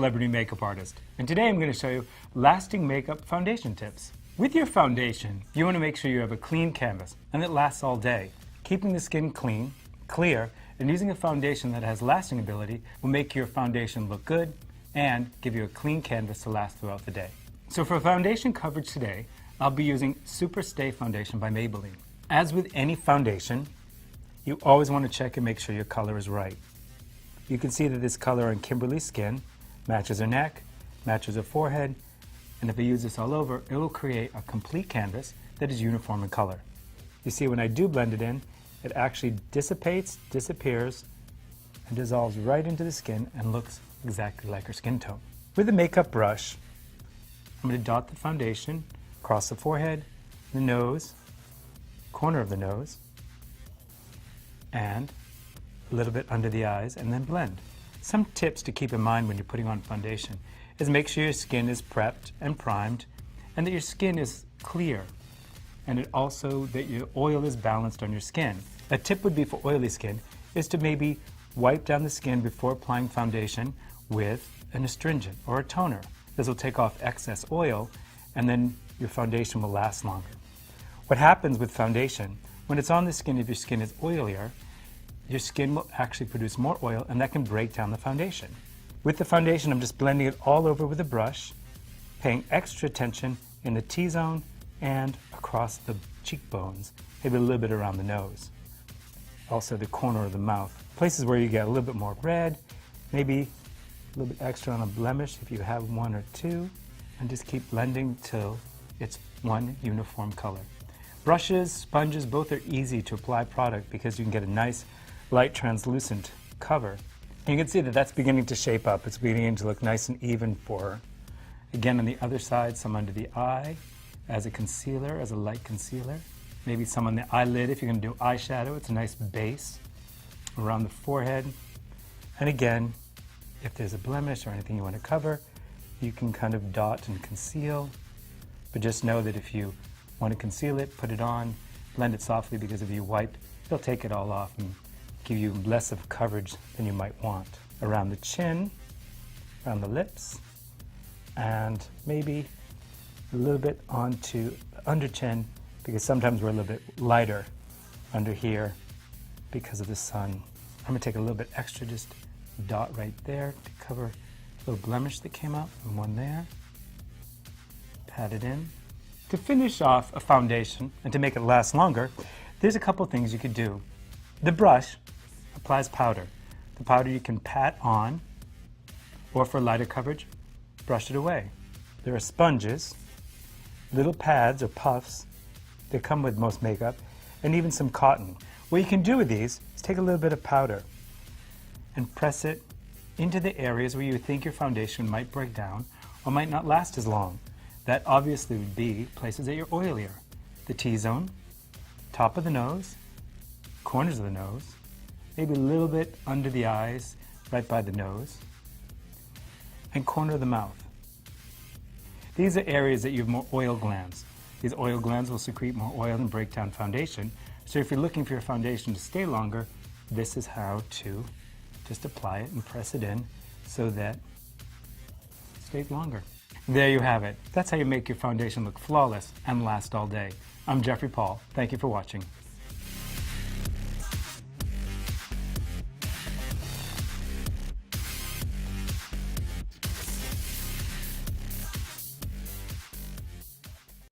celebrity makeup artist, and today I'm going to show you lasting makeup foundation tips. With your foundation, you want to make sure you have a clean canvas and it lasts all day. Keeping the skin clean, clear, and using a foundation that has lasting ability will make your foundation look good and give you a clean canvas to last throughout the day. So for foundation coverage today, I'll be using Super Stay Foundation by Maybelline. As with any foundation, you always want to check and make sure your color is right. You can see that this color on Kimberly's skin matches her neck, matches her forehead, and if I use this all over, it will create a complete canvas that is uniform in color. You see, when I do blend it in, it actually dissipates, disappears, and dissolves right into the skin and looks exactly like her skin tone. With a makeup brush, I'm going to dot the foundation across the forehead, the nose, corner of the nose, and a little bit under the eyes, and then blend. Some tips to keep in mind when you're putting on foundation is make sure your skin is prepped and primed, and that your skin is clear, and also that your oil is balanced on your skin. A tip would be for oily skin is to maybe wipe down the skin before applying foundation with an astringent or a toner. This will take off excess oil, and then your foundation will last longer. What happens with foundation, when it's on the skin, if your skin is oilier, your skin will actually produce more oil, and that can break down the foundation. With the foundation, I'm just blending it all over with a brush, paying extra attention in the T-zone and across the cheekbones, maybe a little bit around the nose. Also the corner of the mouth, places where you get a little bit more red, maybe a little bit extra on a blemish if you have one or two, and just keep blending till it's one uniform color. Brushes, sponges, both are easy to apply product because you can get a nice light translucent cover. And you can see that that's beginning to shape up. It's beginning to look nice and even for her. Again, on the other side, some under the eye as a concealer, as a light concealer. Maybe some on the eyelid if you're going to do eyeshadow. It's a nice base around the forehead. And again, if there's a blemish or anything you want to cover, you can kind of dot and conceal. But just know that if you want to conceal it, put it on, blend it softly, because if you wipe, it'll take it all off and give you less of coverage than you might want. Around the chin, around the lips, and maybe a little bit onto the under chin, because sometimes we're a little bit lighter under here because of the sun. I'm going to take a little bit extra, just dot right there to cover a little blemish that came up, and one there. Pat it in. To finish off a foundation and to make it last longer, there's a couple things you could do. The brush applies powder. The powder you can pat on, or for lighter coverage, brush it away. There are sponges, little pads or puffs that come with most makeup, and even some cotton. What you can do with these is take a little bit of powder and press it into the areas where you think your foundation might break down or might not last as long. That obviously would be places that you're oilier. The T-zone, top of the nose, corners of the nose, maybe a little bit under the eyes, right by the nose, and corner of the mouth. These are areas that you have more oil glands. These oil glands will secrete more oil and break down foundation. So if you're looking for your foundation to stay longer, this is how to just apply it and press it in so that it stays longer. There you have it. That's how you make your foundation look flawless and last all day. I'm Jeffrey Paul. Thank you for watching.